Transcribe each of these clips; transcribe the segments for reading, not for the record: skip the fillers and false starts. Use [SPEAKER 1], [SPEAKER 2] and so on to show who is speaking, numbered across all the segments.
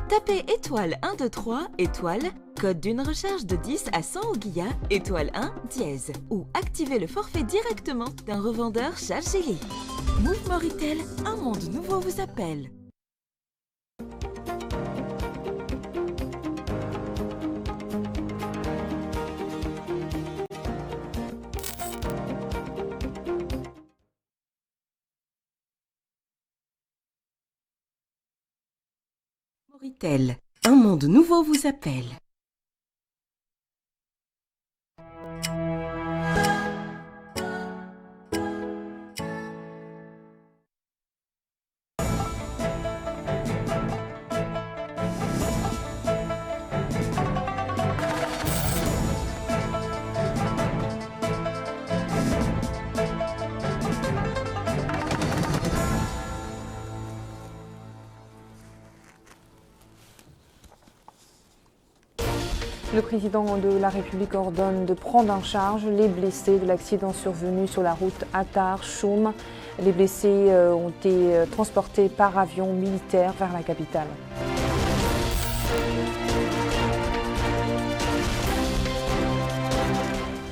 [SPEAKER 1] Tapez étoile 123 étoile, code d'une recharge de 10 à 100 Ouguiya, étoile 1 dièse, ou activez le forfait directement d'un revendeur Chargeli. Move Moritel, un monde nouveau vous appelle. Moritel, un monde nouveau vous appelle.
[SPEAKER 2] Le président de la République ordonne de prendre en charge les blessés de l'accident survenu sur la route Attar-Choum. Les blessés ont été transportés par avion militaire vers la capitale.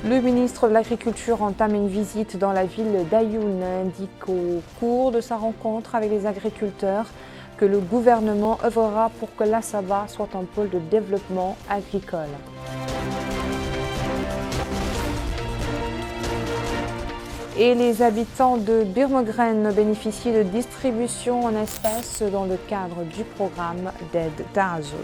[SPEAKER 2] Le ministre de l'Agriculture entame une visite dans la ville d'Ayoun, indique au cours de sa rencontre avec les agriculteurs que le gouvernement œuvrera pour que l'Assaba soit un pôle de développement agricole. Et les habitants de Birmogren bénéficient de distributions en espèces dans le cadre du programme d'aide d'Azul.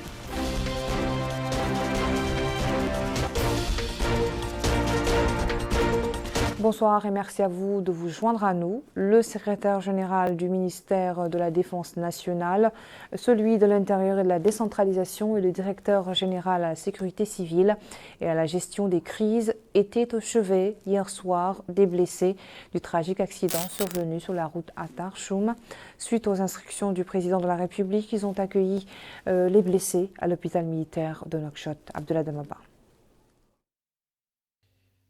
[SPEAKER 2] Bonsoir et merci à vous de vous joindre à nous. Le secrétaire général du ministère de la Défense nationale, celui de l'Intérieur et de la décentralisation et le directeur général à la sécurité civile et à la gestion des crises étaient au chevet hier soir des blessés du tragique accident survenu sur la route Attar-Choum. Suite aux instructions du président de la République, ils ont accueilli les blessés à l'hôpital militaire de Nouakchott. Abdullah Damaba.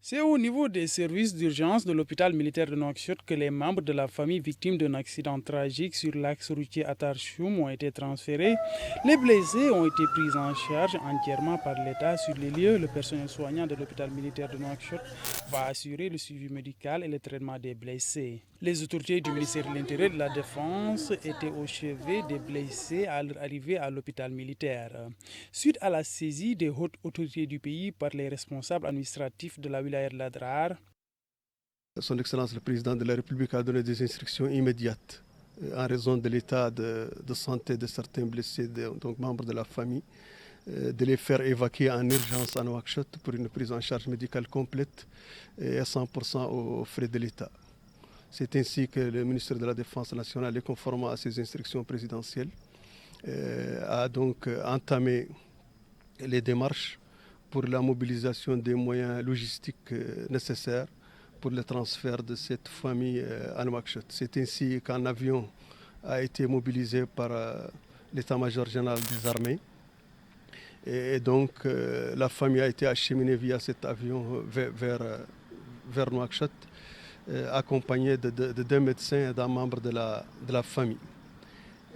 [SPEAKER 3] C'est au niveau des services d'urgence de l'hôpital militaire de Nouakchott que les membres de la famille victime d'un accident tragique sur l'axe routier Attar-Choum ont été transférés. Les blessés ont été pris en charge entièrement par l'État sur les lieux. Le personnel soignant de l'hôpital militaire de Nouakchott va assurer le suivi médical et le traitement des blessés. Les autorités du ministère de l'Intérieur et de la Défense étaient au chevet des blessés à leur arrivée à l'hôpital militaire. Suite à la saisie des hautes autorités du pays par les responsables administratifs de la wilaya de l'Adrar,
[SPEAKER 4] Son Excellence le Président de la République a donné des instructions immédiates en raison de l'état de santé de certains blessés, donc membres de la famille, de les faire évacuer en urgence à Nouakchott pour une prise en charge médicale complète et à 100% aux frais de l'État. C'est ainsi que le ministre de la Défense nationale, et conformément à ses instructions présidentielles, a donc entamé les démarches pour la mobilisation des moyens logistiques nécessaires pour le transfert de cette famille à Nouakchott. C'est ainsi qu'un avion a été mobilisé par l'état-major général des armées. Et donc la famille a été acheminée via cet avion vers Nouakchott, accompagnée de 2 médecins et d'un membre de la famille.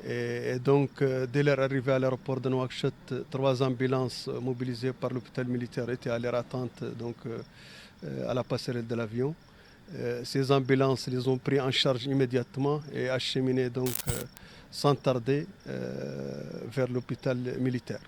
[SPEAKER 4] Et donc, dès leur arrivée à l'aéroport de Nouakchott, 3 ambulances mobilisées par l'hôpital militaire étaient à leur attente à la passerelle de l'avion. Ces ambulances les ont pris en charge immédiatement et acheminées donc sans tarder vers l'hôpital militaire.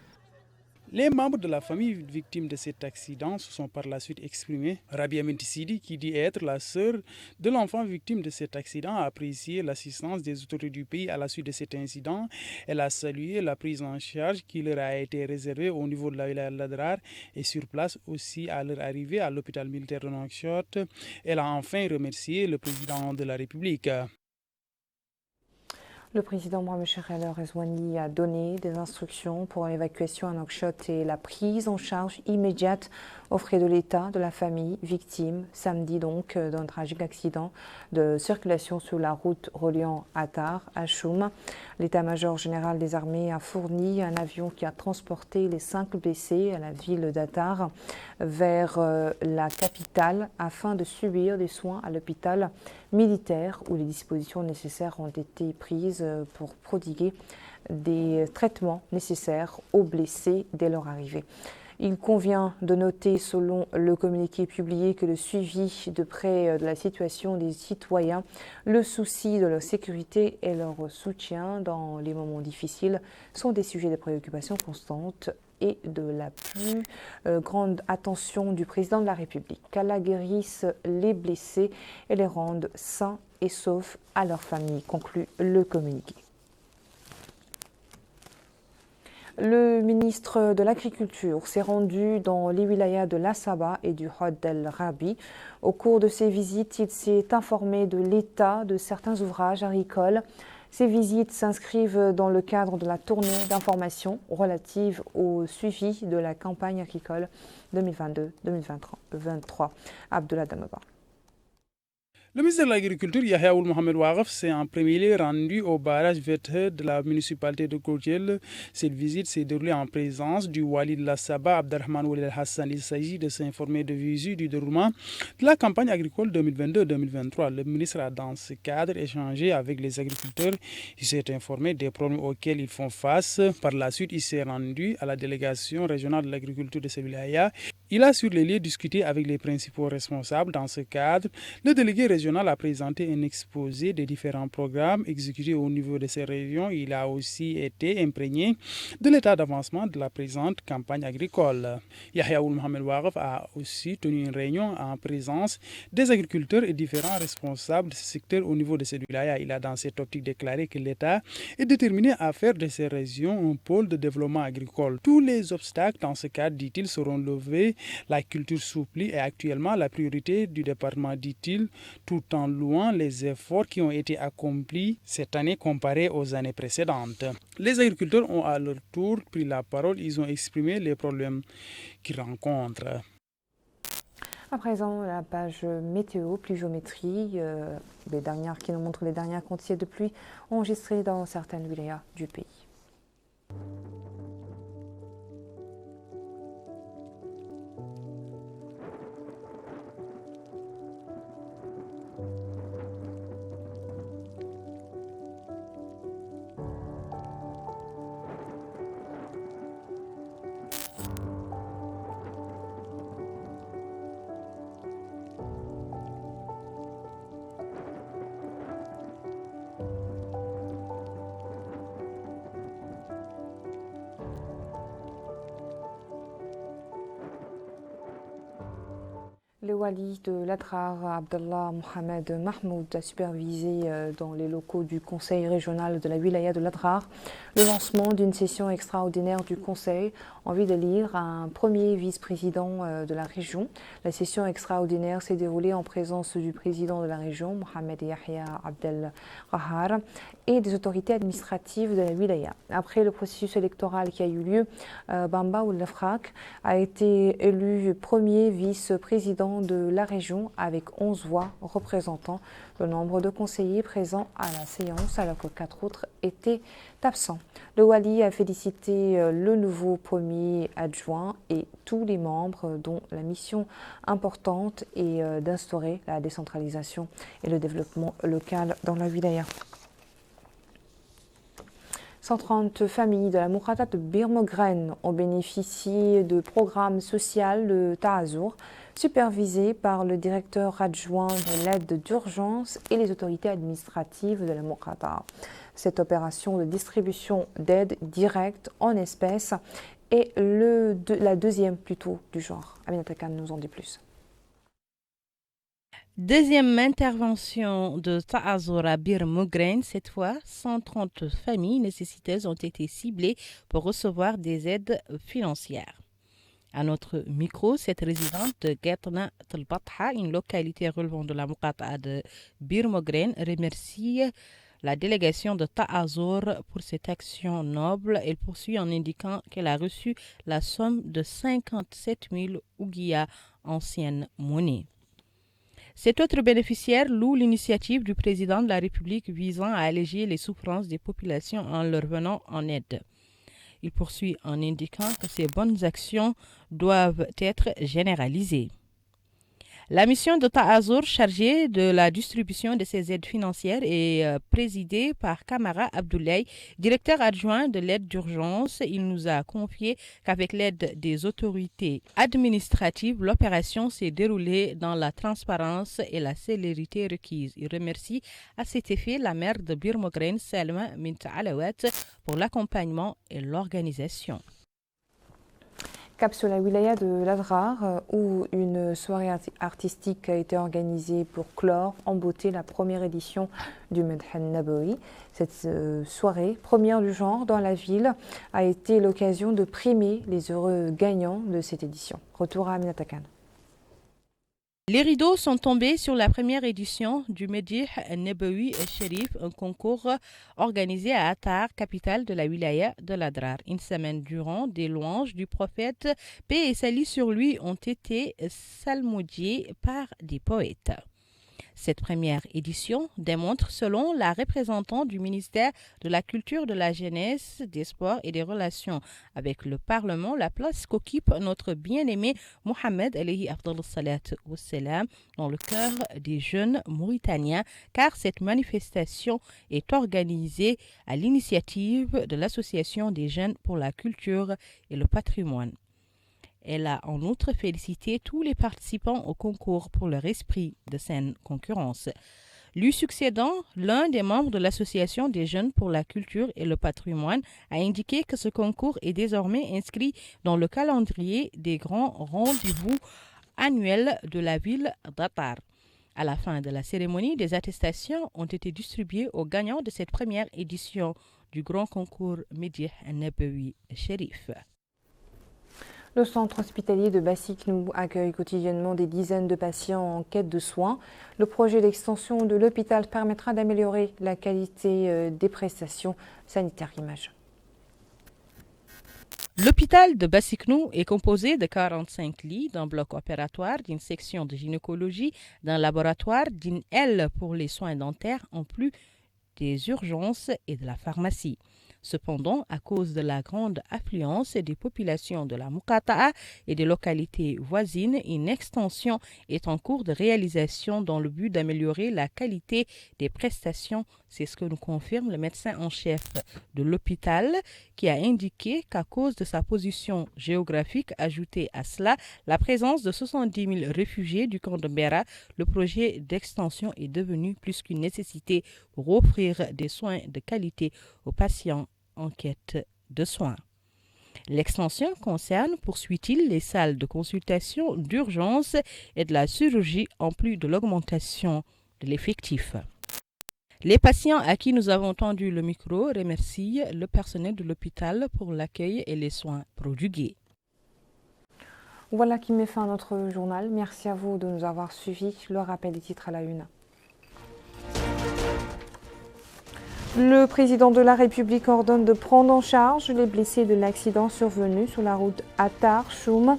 [SPEAKER 3] les membres de la famille victime de cet accident se sont par la suite exprimés. Rabia Mentisidi, qui dit être la sœur de l'enfant victime de cet accident, a apprécié l'assistance des autorités du pays à la suite de cet incident. Elle a salué la prise en charge qui leur a été réservée au niveau de la wilaya de l'Adrar et sur place aussi à leur arrivée à l'hôpital militaire de Nouakchott. Elle a enfin remercié le président de la République.
[SPEAKER 2] Le président Mohamed Chérif El Ghazouani a donné des instructions pour l'évacuation à Nouakchott et la prise en charge immédiate aux frais de l'État de la famille victime samedi donc d'un tragique accident de circulation sur la route reliant Attar à Choum. L'état-major général des armées a fourni un avion qui a transporté les 5 blessés à la ville d'Attar vers la capitale afin de subir des soins à l'hôpital militaire où les dispositions nécessaires ont été prises pour prodiguer des traitements nécessaires aux blessés dès leur arrivée. Il convient de noter, selon le communiqué publié, que le suivi de près de la situation des citoyens, le souci de leur sécurité et leur soutien dans les moments difficiles sont des sujets de préoccupation constante et de la plus grande attention du président de la République. Qu'Allah guérisse les blessés et les rende sains et saufs à leur famille, conclut le communiqué. Le ministre de l'Agriculture s'est rendu dans les wilayas de l'Asaba et du Hod El Rabi. Au cours de ses visites, il s'est informé de l'état de certains ouvrages agricoles. Ces visites s'inscrivent dans le cadre de la tournée d'information relative au suivi de la campagne agricole 2022-2023. Abdullah Damaba.
[SPEAKER 3] Le ministre de l'Agriculture, Yahya Ould Mohamed Waqf, s'est en premier lieu rendu au barrage Vethe de la municipalité de Kourdiel. Cette visite s'est déroulée en présence du Wali de la Saba, Abdelrahman Ould Hassan. Il s'agit de s'informer de visu du déroulement de la campagne agricole 2022-2023. Le ministre a, dans ce cadre, échangé avec les agriculteurs. Il s'est informé des problèmes auxquels ils font face. Par la suite, il s'est rendu à la délégation régionale de l'agriculture de Sevilla. Il a sur les lieux discuté avec les principaux responsables. Dans ce cadre, le délégué régional a présenté un exposé des différents programmes exécutés au niveau de ces régions. Il a aussi été imprégné de l'état d'avancement de la présente campagne agricole. Yahya Ould Mohamed Waqf a aussi tenu une réunion en présence des agriculteurs et différents responsables de ce secteur au niveau de cette wilaya. Il a dans cette optique déclaré que l'État est déterminé à faire de ces régions un pôle de développement agricole. Tous les obstacles dans ce cadre, dit-il, seront levés. La culture s'oublie est actuellement la priorité du département, dit-il, tout en louant les efforts qui ont été accomplis cette année comparés aux années précédentes. Les agriculteurs ont à leur tour pris la parole. Ils ont exprimé les problèmes qu'ils rencontrent.
[SPEAKER 2] À présent, la page météo, pluviométrie, qui nous montre les dernières quantités de pluie enregistrées dans certaines wilayas du pays. Le wali de l'Adrar, Abdallah Mohamed Mahmoud, a supervisé dans les locaux du Conseil régional de la wilaya de l'Adrar le lancement d'une session extraordinaire du Conseil en vue d'élire un premier vice-président de la région. La session extraordinaire s'est déroulée en présence du président de la région, Mohamed Yahya Abdel Rahar, et des autorités administratives de la wilaya. Après le processus électoral qui a eu lieu, Bamba Ould Lafrak a été élu premier vice-président de la région avec 11 voix représentant le nombre de conseillers présents à la séance alors que 4 autres étaient absents. Le wali a félicité le nouveau premier adjoint et tous les membres dont la mission importante est d'instaurer la décentralisation et le développement local dans la wilaya. 130 familles de la Mourata de Bir Mogren ont bénéficié de programmes sociaux de Ta'azour supervisés par le directeur adjoint de l'aide d'urgence et les autorités administratives de la Mourata. Cette opération de distribution d'aide directe en espèces est la deuxième plutôt du genre. Aminata Khan nous en dit plus.
[SPEAKER 5] Deuxième intervention de Ta'azour à Bir Mogren. Cette fois, 130 familles nécessiteuses ont été ciblées pour recevoir des aides financières. À notre micro, cette résidente de Gatna Talbatha, une localité relevant de la Mourata de Bir Mogren, remercie la délégation de Ta'azour pour cette action noble. Elle poursuit en indiquant qu'elle a reçu la somme de 57 000 ouguiya, ancienne monnaie. Cet autre bénéficiaire loue l'initiative du président de la République visant à alléger les souffrances des populations en leur venant en aide. Il poursuit en indiquant que ces bonnes actions doivent être généralisées. La mission de Ta'azour chargée de la distribution de ces aides financières est présidée par Kamara Abdoulaye, directeur adjoint de l'aide d'urgence. Il nous a confié qu'avec l'aide des autorités administratives, l'opération s'est déroulée dans la transparence et la célérité requise. Il remercie à cet effet la maire de Bir Mogren, Salma Mint Alawat, pour l'accompagnement et l'organisation.
[SPEAKER 2] Cap sur la wilaya de l'Adrar, où une soirée artistique a été organisée pour clore en beauté la première édition du Medhan Nabawi. Cette soirée, première du genre dans la ville, a été l'occasion de primer les heureux gagnants de cette édition. Retour à Aminata Khan.
[SPEAKER 5] Les rideaux sont tombés sur la première édition du Medih Nabawi Sharif, un concours organisé à Attar, capitale de la wilaya de l'Adrar. Une semaine durant, des louanges du prophète, paix et salut sur lui, ont été salmodiées par des poètes. Cette première édition démontre, selon la représentante du ministère de la Culture, de la Jeunesse, des Sports et des Relations avec le Parlement, la place qu'occupe notre bien-aimé Mohamed alayhi afdal salat wassalam dans le cœur des jeunes Mauritaniens, car cette manifestation est organisée à l'initiative de l'Association des jeunes pour la culture et le patrimoine. Elle a en outre félicité tous les participants au concours pour leur esprit de saine concurrence. Lui succédant, l'un des membres de l'Association des jeunes pour la culture et le patrimoine a indiqué que ce concours est désormais inscrit dans le calendrier des grands rendez-vous annuels de la ville d'Attar. À la fin de la cérémonie, des attestations ont été distribuées aux gagnants de cette première édition du grand concours Medih Nabawi Sharif.
[SPEAKER 2] Le centre hospitalier de Bassiknou accueille quotidiennement des dizaines de patients en quête de soins. Le projet d'extension de l'hôpital permettra d'améliorer la qualité des prestations sanitaires. Image.
[SPEAKER 5] L'hôpital de Bassiknou est composé de 45 lits, d'un bloc opératoire, d'une section de gynécologie, d'un laboratoire, d'une aile pour les soins dentaires, en plus des urgences et de la pharmacie. Cependant, à cause de la grande affluence des populations de la Muqata'a et des localités voisines, une extension est en cours de réalisation dans le but d'améliorer la qualité des prestations. C'est ce que nous confirme le médecin en chef de l'hôpital, qui a indiqué qu'à cause de sa position géographique, ajoutée à cela la présence de 70 000 réfugiés du camp de Beira, le projet d'extension est devenu plus qu'une nécessité pour offrir des soins de qualité aux patients en quête de soins. L'extension concerne, poursuit-il, les salles de consultation, d'urgence et de la chirurgie, en plus de l'augmentation de l'effectif. Les patients à qui nous avons tendu le micro remercient le personnel de l'hôpital pour l'accueil et les soins prodigués.
[SPEAKER 2] Voilà qui met fin à notre journal. Merci à vous de nous avoir suivis. Le rappel des titres à la une. Le président de la République ordonne de prendre en charge les blessés de l'accident survenu sur la route Attar-Choum.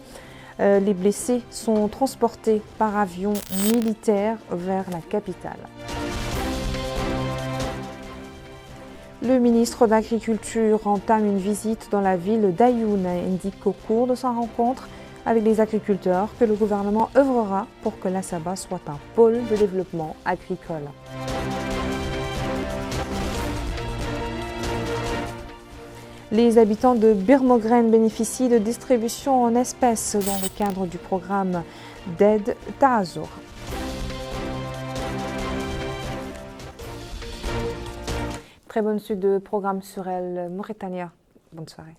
[SPEAKER 2] Les blessés sont transportés par avion militaire vers la capitale. Le ministre de l'Agriculture entame une visite dans la ville d'Ayoun et indique au cours de sa rencontre avec les agriculteurs que le gouvernement œuvrera pour que la Saba soit un pôle de développement agricole. Les habitants de Bir Mogren bénéficient de distributions en espèces dans le cadre du programme d'aide Ta'azour. Très bonne suite de programme sur El Mauritania. Bonne soirée.